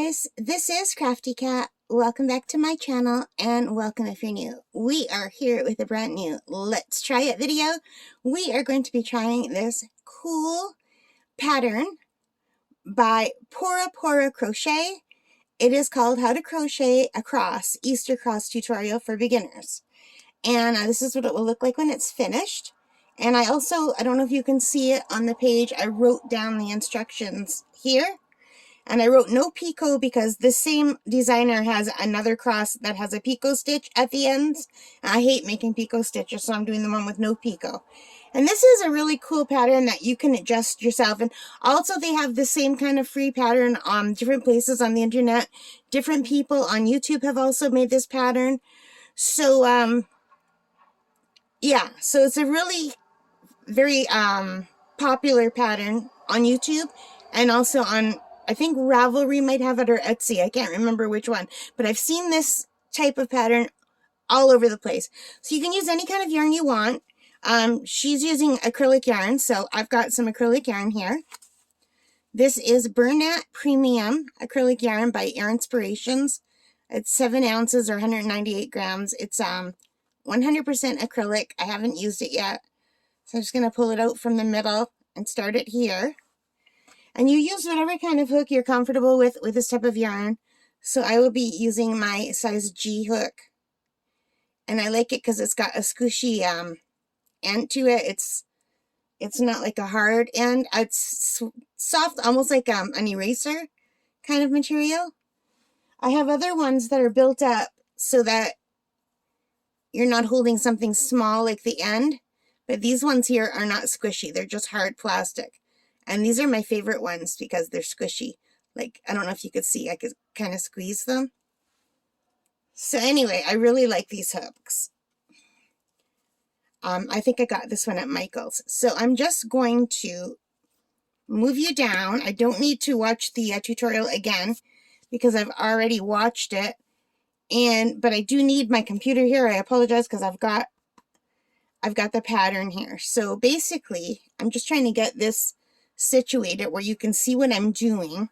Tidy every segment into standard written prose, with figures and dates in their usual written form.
guys, this is Crafty Cat. Welcome back to my channel and welcome if you're new. We are here with a brand new Let's Try It video. We are going to be trying this cool pattern by Pora Pora Crochet. It is called How to Crochet a Cross, Easter Cross Tutorial for Beginners. And this is what it will look like when it's finished. And I don't know if you can see it on the page, I wrote down the instructions here. And I wrote no picot because this same designer has another cross that has a picot stitch at the ends. I hate making picot stitches, so I'm doing the one with no picot. And this is a really cool pattern that you can adjust yourself. And also they have the same kind of free pattern on different places on the internet. Different people on YouTube have also made this pattern. So, yeah, so it's a really very popular pattern on YouTube and also on, I think Ravelry might have it, or Etsy. I can't remember which one, but I've seen this type of pattern all over the place. So you can use any kind of yarn you want. She's using acrylic yarn, so I've got some acrylic yarn here. This is Bernat Premium acrylic yarn by Air Inspirations. It's 7 ounces or 198 grams. It's 100% acrylic. I haven't used it yet. So I'm just going to pull it out from the middle and start it here. And you use whatever kind of hook you're comfortable with this type of yarn. So I will be using my size G hook. And I like it because it's got a squishy end to it. It's not like a hard end. It's soft, almost like an eraser kind of material. I have other ones that are built up so that you're not holding something small like the end. But these ones here are not squishy. They're just hard plastic. And these are my favorite ones because they're squishy. Like, I don't know if you could see, I could kind of squeeze them. So anyway, I really like these hooks. I think I got this one at Michael's. So I'm just going to move you down. I don't need to watch the tutorial again because I've already watched it. But I do need my computer here. I apologize because I've got the pattern here. So basically, I'm just trying to get this situated where you can see what I'm doing.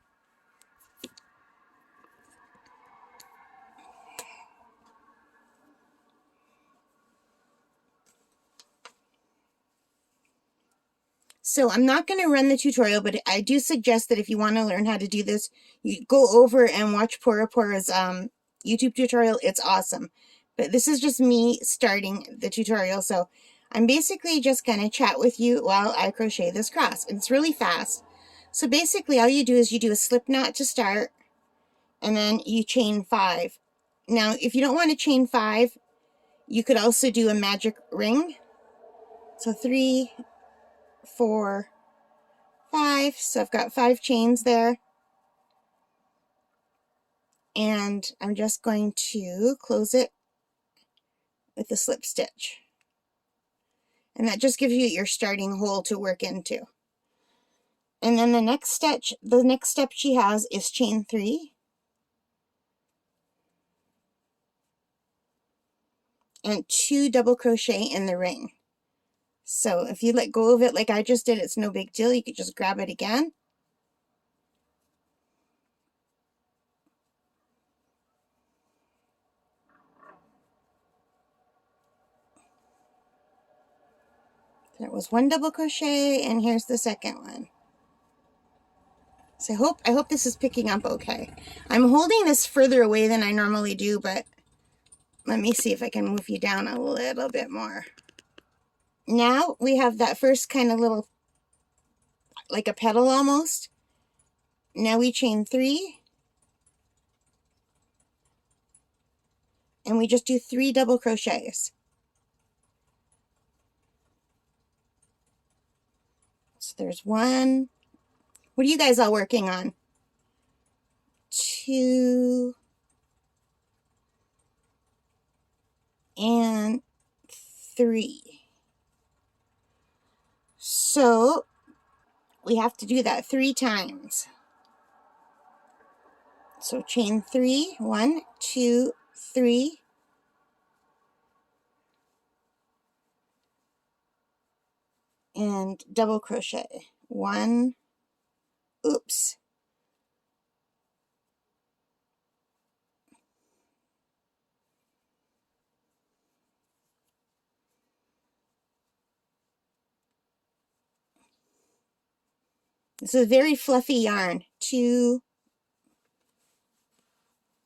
So I'm not going to run the tutorial, but I do suggest that if you want to learn how to do this, you go over and watch Pora Pora's YouTube tutorial. It's awesome. But this is just me starting the tutorial, so I'm basically just going to chat with you while I crochet this cross. And it's really fast. So basically all you do is you do a slip knot to start, and then you chain 5. Now, if you don't want to chain 5, you could also do a magic ring. So 3, 4, 5. So I've got 5 chains there. And I'm just going to close it with the slip stitch. And that just gives you your starting hole to work into. And then the next step she has is chain 3. And 2 double crochet in the ring. So if you let go of it like I just did, it's no big deal. You could just grab it again. There was 1 double crochet, and here's the second one. So I hope this is picking up okay. I'm holding this further away than I normally do, but let me see if I can move you down a little bit more. Now we have that first kind of little, like a petal almost. Now we chain 3. And we just do 3 double crochets. So there's 1. What are you guys all working on? 2. And 3. So we have to do that 3 times. So chain 3, 1, 2, 3. And double crochet. 1, oops. This is very fluffy yarn. Two.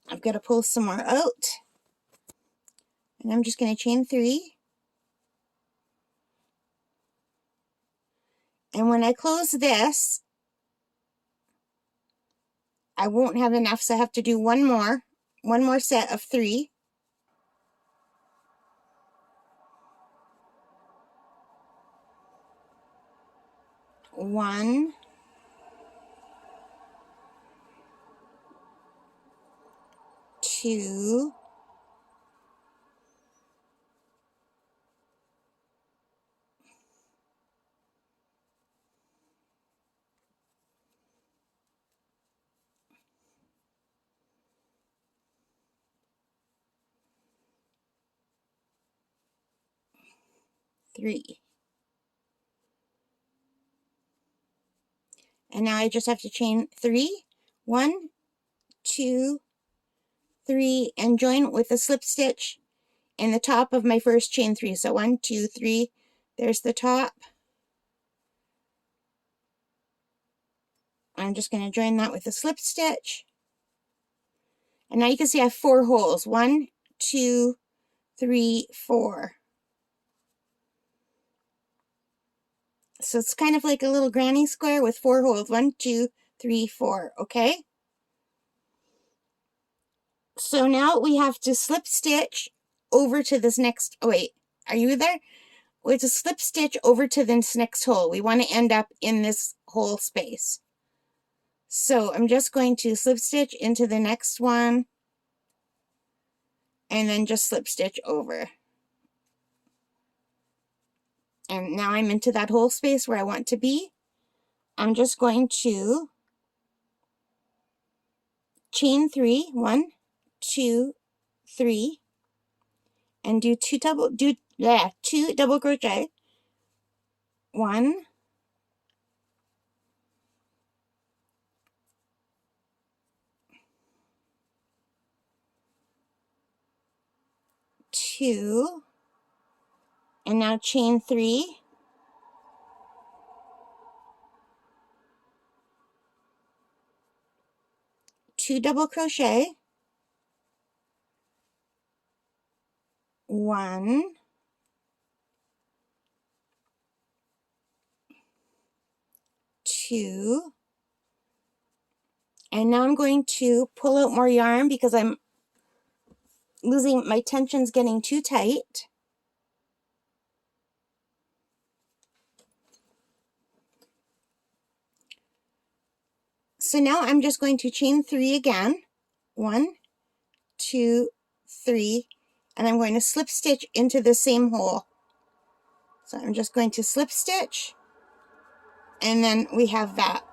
I've got to pull some more out. And I'm just going to chain 3. And when I close this, I won't have enough, so I have to do one more set of 3. One, two, three. And now I just have to chain 3. 1, 2, 3, and join with a slip stitch in the top of my first chain 3. So 1, 2, 3. There's the top. I'm just going to join that with a slip stitch. And now you can see I have 4 holes. 1, 2, 3, 4. So it's kind of like a little granny square with 4 holes. 1, 2, 3, 4. Okay? So now we have to slip stitch over to this next, oh wait, are you there? We have to slip stitch over to this next hole. We want to end up in this hole space. So I'm just going to slip stitch into the next one and then just slip stitch over. And now I'm into that hole space where I want to be. I'm just going to chain 3, 1, 2, 3, and do 2 double crochet. 1, 2, and now chain 3, 2 double crochet, 1, 2, and now I'm going to pull out more yarn because I'm losing, my tension's getting too tight. So now I'm just going to chain 3 again. 1, 2, 3, and I'm going to slip stitch into the same hole. So I'm just going to slip stitch, and then we have that.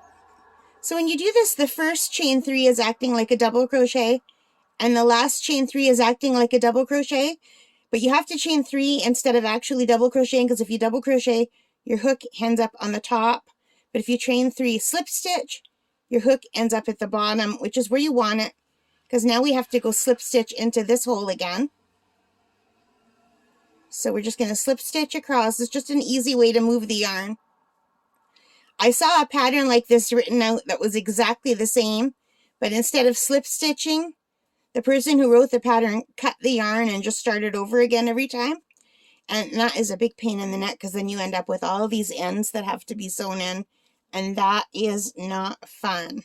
So when you do this, the first chain 3 is acting like a double crochet, and the last chain 3 is acting like a double crochet, but you have to chain 3 instead of actually double crocheting, because if you double crochet, your hook ends up on the top. But if you chain 3 slip stitch, your hook ends up at the bottom, which is where you want it, because now we have to go slip stitch into this hole again. So we're just going to slip stitch across. It's just an easy way to move the yarn. I saw a pattern like this written out that was exactly the same, but instead of slip stitching, the person who wrote the pattern cut the yarn and just started over again every time. And that is a big pain in the neck, because then you end up with all these ends that have to be sewn in, and that is not fun.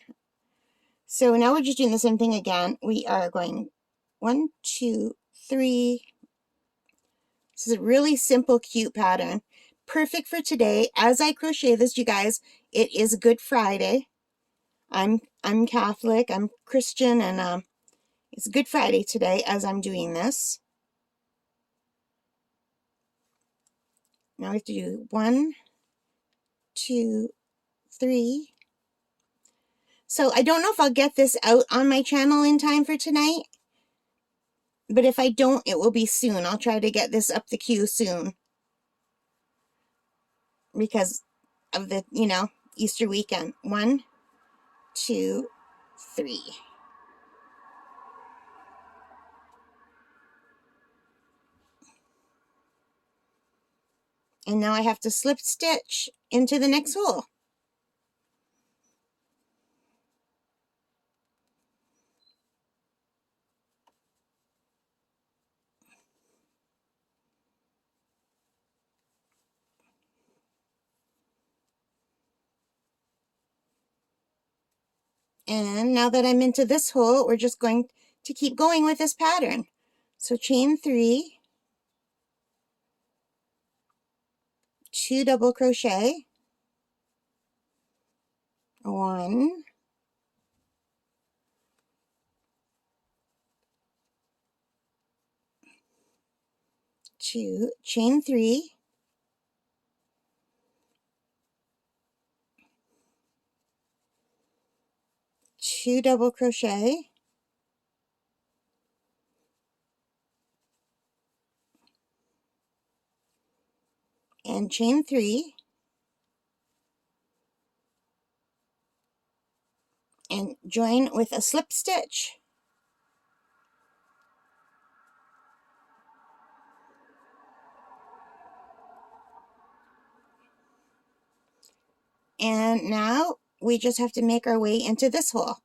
So now we're just doing the same thing again. We are going 1, 2, 3. This is a really simple, cute pattern. Perfect for today. As I crochet this, you guys, it is Good Friday. I'm Catholic, I'm Christian, and it's Good Friday today as I'm doing this. Now we have to do 1, 2, 3. So I don't know if I'll get this out on my channel in time for tonight, but if I don't, it will be soon. I'll try to get this up the queue soon, because of the, Easter weekend. 1, 2, 3. And now I have to slip stitch into the next hole. And now that I'm into this hole, we're just going to keep going with this pattern. So chain 3, 2 double crochet, 1, 2, chain 3, 2 double crochet, and chain 3, and join with a slip stitch. And now we just have to make our way into this hole.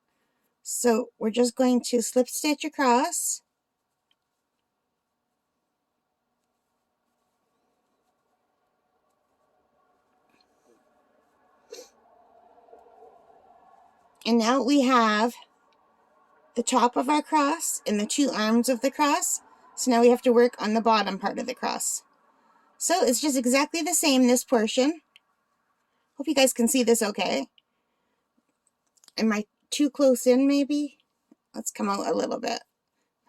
So we're just going to slip stitch across, and now we have the top of our cross and the 2 arms of the cross. So now we have to work on the bottom part of the cross. So it's just exactly the same, this portion. Hope you guys can see this okay. Am I too close in maybe? Let's come out a little bit.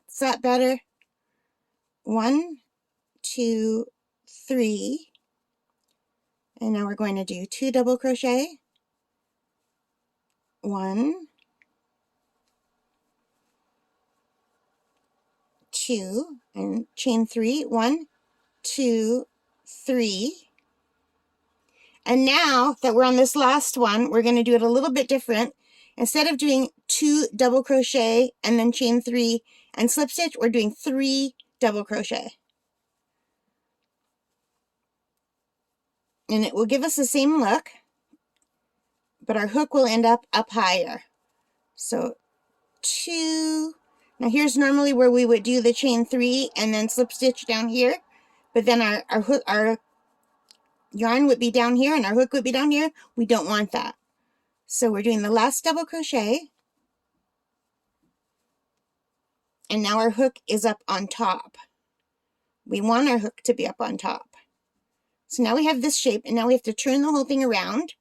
Is that better? 1, 2, 3. And now we're going to do 2 double crochet. 1, 2, and chain 3. 1, 2, 3. And now that we're on this last one, we're going to do it a little bit different. Instead of doing 2 double crochet and then chain 3 and slip stitch, we're doing 3 double crochet. And it will give us the same look, but our hook will end up higher. So 2. Now here's normally where we would do the chain 3 and then slip stitch down here, but then our yarn would be down here and our hook would be down here. We don't want that. So we're doing the last double crochet, and now our hook is up on top. We want our hook to be up on top. So now we have this shape, and now we have to turn the whole thing around,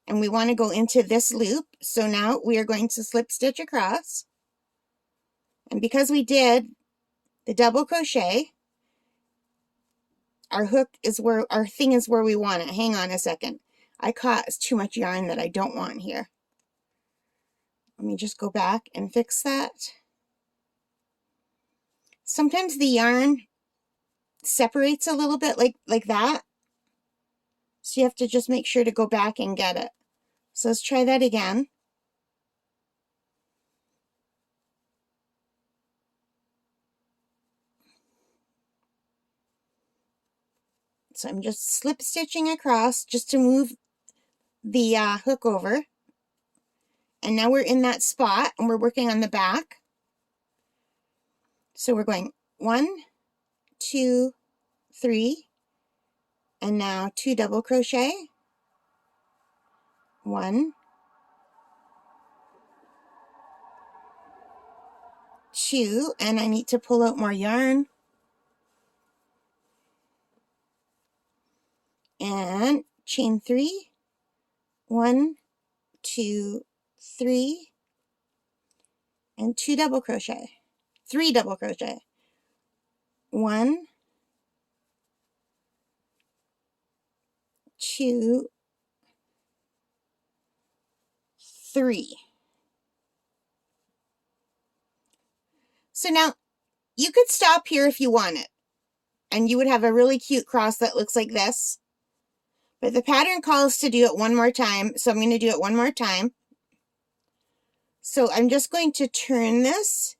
and we want to go into this loop. So now we are going to slip stitch across, and because we did the double crochet, our hook is where, our thing is where we want it. Hang on a second. I caught too much yarn that I don't want here. Let me just go back and fix that. Sometimes the yarn separates a little bit like that. So you have to just make sure to go back and get it. So let's try that again. So I'm just slip stitching across just to move the hook over. And now we're in that spot and we're working on the back. So we're going 1, 2, 3, and now 2 double crochet. 1, 2, and I need to pull out more yarn. And chain 3. 1, 2, 3, and 2 double crochet. 3 double crochet. 1, 2, 3. So now you could stop here if you wanted, and you would have a really cute cross that looks like this. But the pattern calls to do it one more time, so I'm going to do it one more time. So I'm just going to turn this,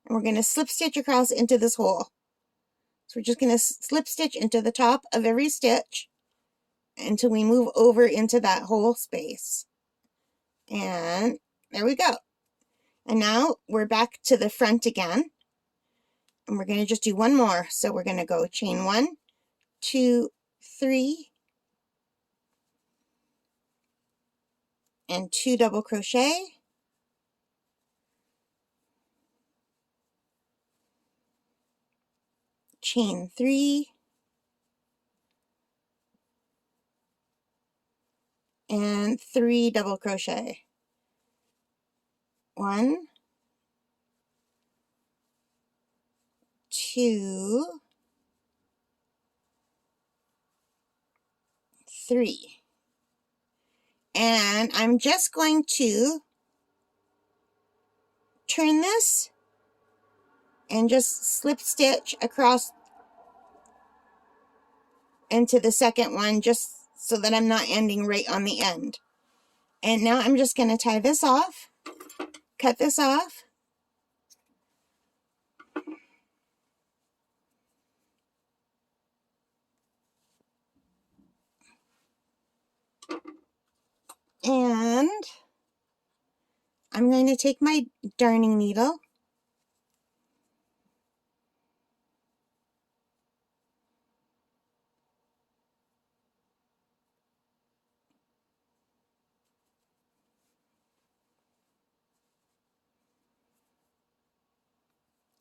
and we're going to slip stitch across into this hole. So we're just going to slip stitch into the top of every stitch until we move over into that whole space. And there we go. And now we're back to the front again. And we're going to just do one more. So we're going to go chain 1, 2, 3, and 2 double crochet, chain 3, and 3 double crochet. 1, 2, 3. And I'm just going to turn this and just slip stitch across into the second one, just so that I'm not ending right on the end. And now I'm just going to tie this off, cut this off, and I'm going to take my darning needle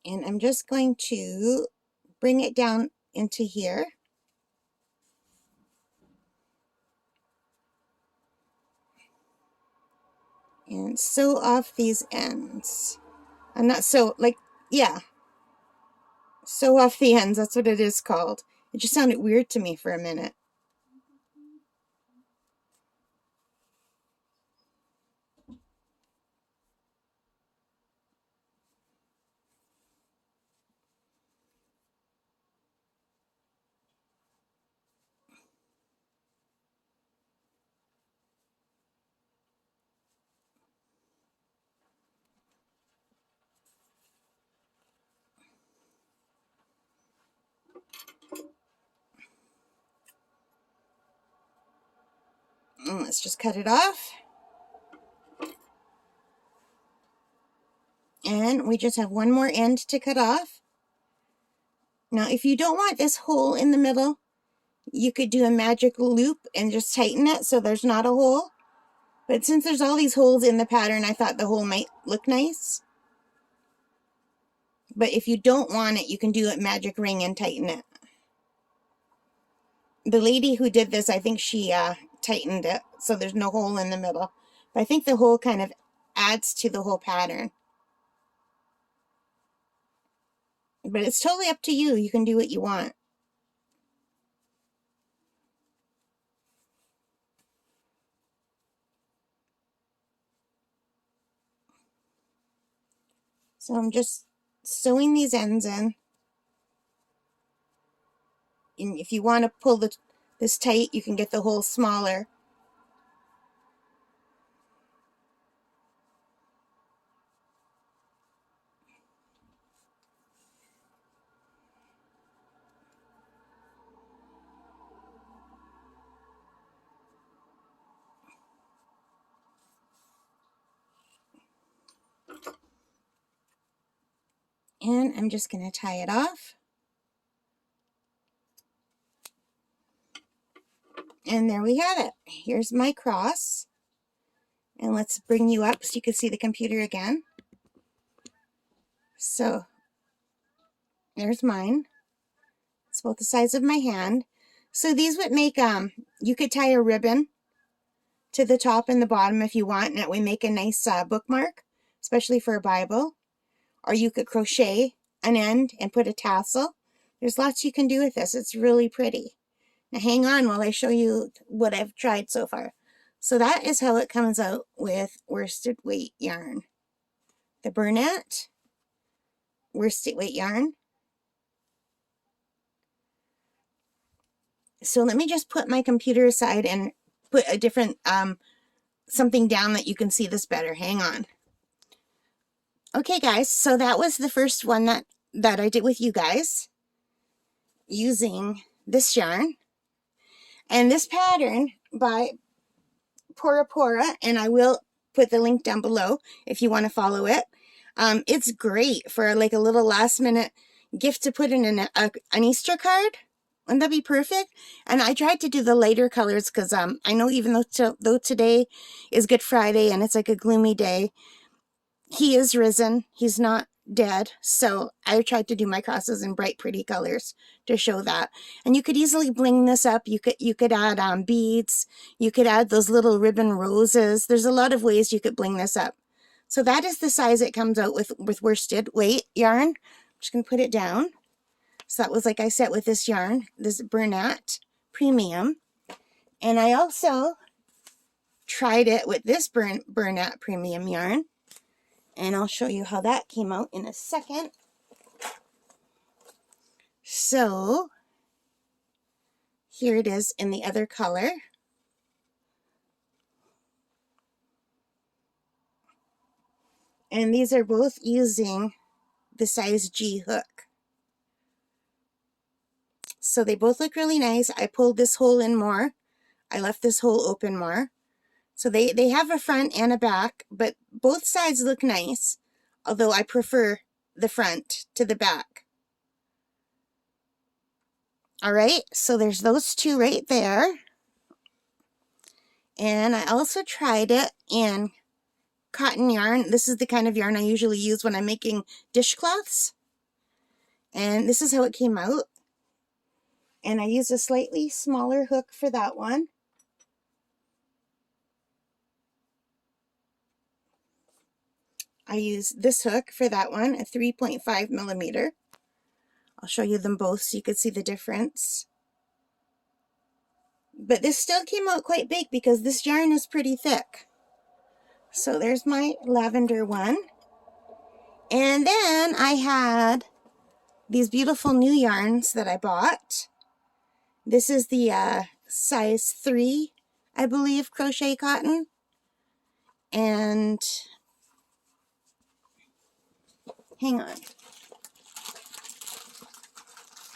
and I'm just going to bring it down into here. And sew off these ends. I'm not sew, like, yeah. Sew off the ends, that's what it is called. It just sounded weird to me for a minute. And let's just cut it off. And we just have one more end to cut off. Now, if you don't want this hole in the middle, you could do a magic loop and just tighten it so there's not a hole. But since there's all these holes in the pattern, I thought the hole might look nice. But if you don't want it, you can do a magic ring and tighten it. The lady who did this, I think she tightened it so there's no hole in the middle. But I think the hole kind of adds to the whole pattern. But it's totally up to you. You can do what you want. So I'm just sewing these ends in. And if you want to pull this tight, you can get the hole smaller. And I'm just going to tie it off. And there we have it. Here's my cross. And let's bring you up so you can see the computer again. So there's mine. It's about the size of my hand. So these would make, you could tie a ribbon to the top and the bottom if you want, and that would make a nice bookmark, especially for a Bible. Or you could crochet an end and put a tassel. There's lots you can do with this. It's really pretty. Now hang on while I show you what I've tried so far. So that is how it comes out with worsted weight yarn. The Bernat worsted weight yarn. So let me just put my computer aside and put a different something down that you can see this better. Hang on. Okay guys, so that was the first one that I did with you guys using this yarn. And this pattern by Pora Pora, and I will put the link down below if you want to follow it. It's great for like a little last minute gift to put in an Easter card. Wouldn't that be perfect? And I tried to do the lighter colors because I know even though today is Good Friday and it's like a gloomy day, he is risen. He's not dead. So I tried to do my crosses in bright, pretty colors to show that. And you could easily bling this up. You could add beads. You could add those little ribbon roses. There's a lot of ways you could bling this up. So that is the size it comes out with worsted weight yarn. I'm just going to put it down. So that was like I said with this yarn, this Bernat Premium. And I also tried it with this Bernat Premium yarn. And I'll show you how that came out in a second. So here it is in the other color. And these are both using the size G hook. So they both look really nice. I pulled this hole in more. I left this hole open more. So they have a front and a back, but both sides look nice, although I prefer the front to the back. All right, so there's those two right there. And I also tried it in cotton yarn. This is the kind of yarn I usually use when I'm making dishcloths. And this is how it came out. And I used a slightly smaller hook for that one. I used this hook for that one, a 3.5 millimeter. I'll show you them both so you can see the difference. But this still came out quite big because this yarn is pretty thick. So there's my lavender one. And then I had these beautiful new yarns that I bought. This is the size 3, I believe, crochet cotton. And hang on.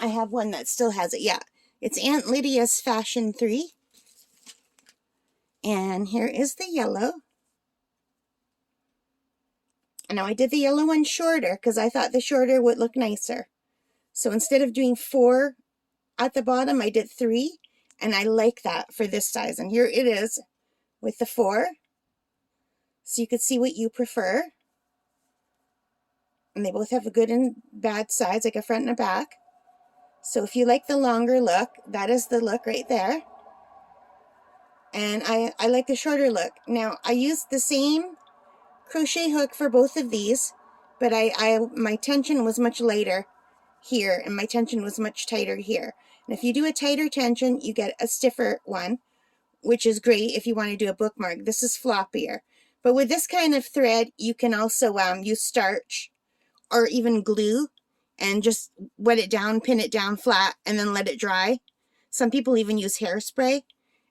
I have one that still has it. Yeah, it's Aunt Lydia's Fashion 3. And here is the yellow. And now I did the yellow one shorter because I thought the shorter would look nicer. So instead of doing 4 at the bottom, I did 3. And I like that for this size. And here it is with the 4. So you could see what you prefer. And they both have a good and bad sides, like a front and a back. So if you like the longer look, that is the look right there. And I like the shorter look. Now, I used the same crochet hook for both of these, but my tension was much lighter here, and my tension was much tighter here. And if you do a tighter tension, you get a stiffer one, which is great if you want to do a bookmark. This is floppier. But with this kind of thread, you can also use starch or even glue and just wet it down, pin it down flat, and then let it dry. Some people even use hairspray,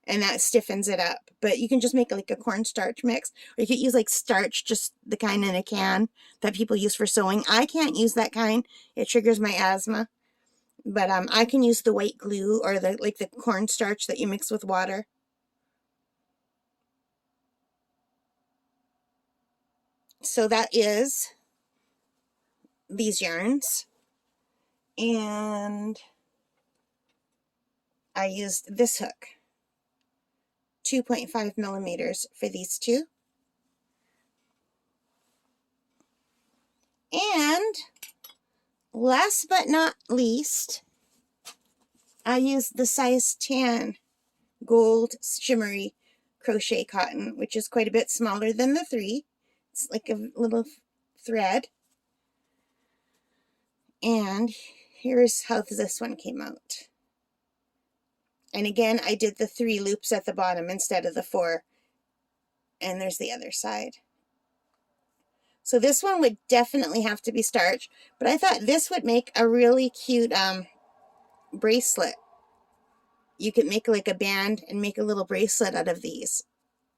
and that stiffens it up. But you can just make like a cornstarch mix, or you could use like starch, just the kind in a can that people use for sewing. I can't use that kind. It triggers my asthma. But I can use the white glue or the cornstarch that you mix with water. So that is these yarns. And I used this hook, 2.5 millimeters for these two. And last but not least, I used the size 10 gold shimmery crochet cotton, which is quite a bit smaller than the 3. It's like a little thread. And here's how this one came out. And again, I did the 3 loops at the bottom instead of the 4. And there's the other side. So this one would definitely have to be starched, but I thought this would make a really cute bracelet. You could make like a band and make a little bracelet out of these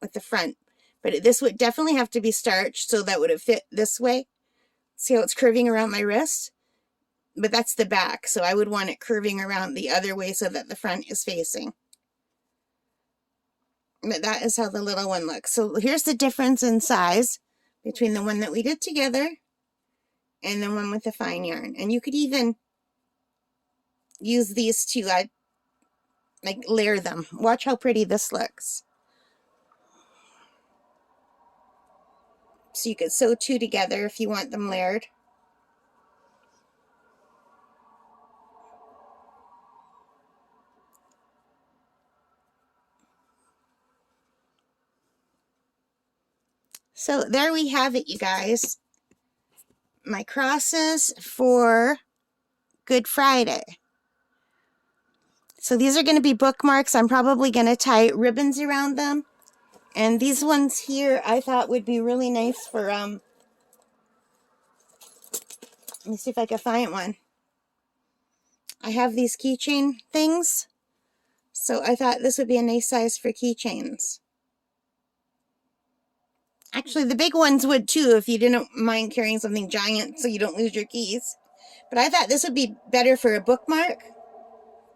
with the front. But this would definitely have to be starched, so that would have fit this way. See how it's curving around my wrist? But that's the back, so I would want it curving around the other way so that the front is facing. But that is how the little one looks. So here's the difference in size between the one that we did together and the one with the fine yarn. And you could even use these to like layer them. Watch how pretty this looks. So you could sew two together if you want them layered. So there we have it, you guys. My crosses for Good Friday. So these are going to be bookmarks. I'm probably going to tie ribbons around them. And these ones here I thought would be really nice for, let me see if I can find one. I have these keychain things. So I thought this would be a nice size for keychains. Actually, the big ones would too if you didn't mind carrying something giant so you don't lose your keys. But I thought this would be better for a bookmark.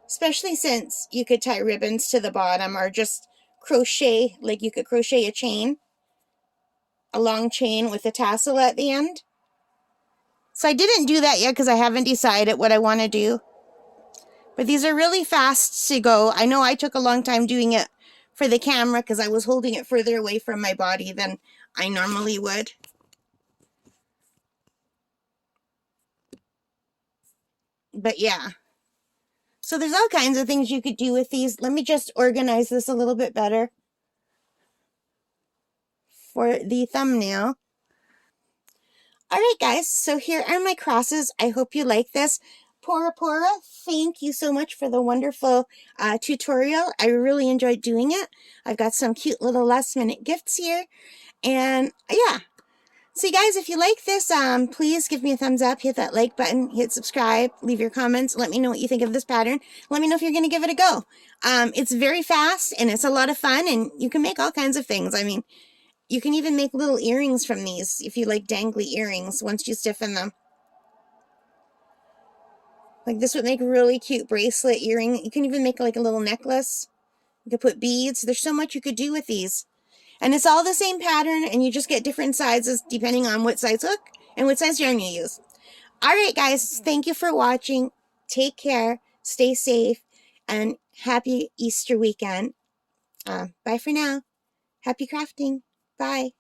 Especially since you could tie ribbons to the bottom or just crochet, like you could crochet a chain. A long chain with a tassel at the end. So I didn't do that yet because I haven't decided what I want to do. But these are really fast to go. I know I took a long time doing it for the camera because I was holding it further away from my body than I normally would. But yeah. So there's all kinds of things you could do with these. Let me just organize this a little bit better for the thumbnail. Alright guys, so here are my crosses. I hope you like this. Pora Pora, thank you so much for the wonderful tutorial. I really enjoyed doing it. I've got some cute little last minute gifts here. And yeah. So you guys, if you like this, please give me a thumbs up, hit that like button, hit subscribe, leave your comments, let me know what you think of this pattern. Let me know if you're going to give it a go. It's very fast and it's a lot of fun and you can make all kinds of things. I mean, you can even make little earrings from these if you like dangly earrings once you stiffen them. Like this would make a really cute bracelet earring. You can even make like a little necklace. You could put beads. There's so much you could do with these. And it's all the same pattern and you just get different sizes depending on what size hook and what size yarn you use. Alright guys, thank you for watching. Take care, stay safe, and happy Easter weekend. Bye for now. Happy crafting. Bye.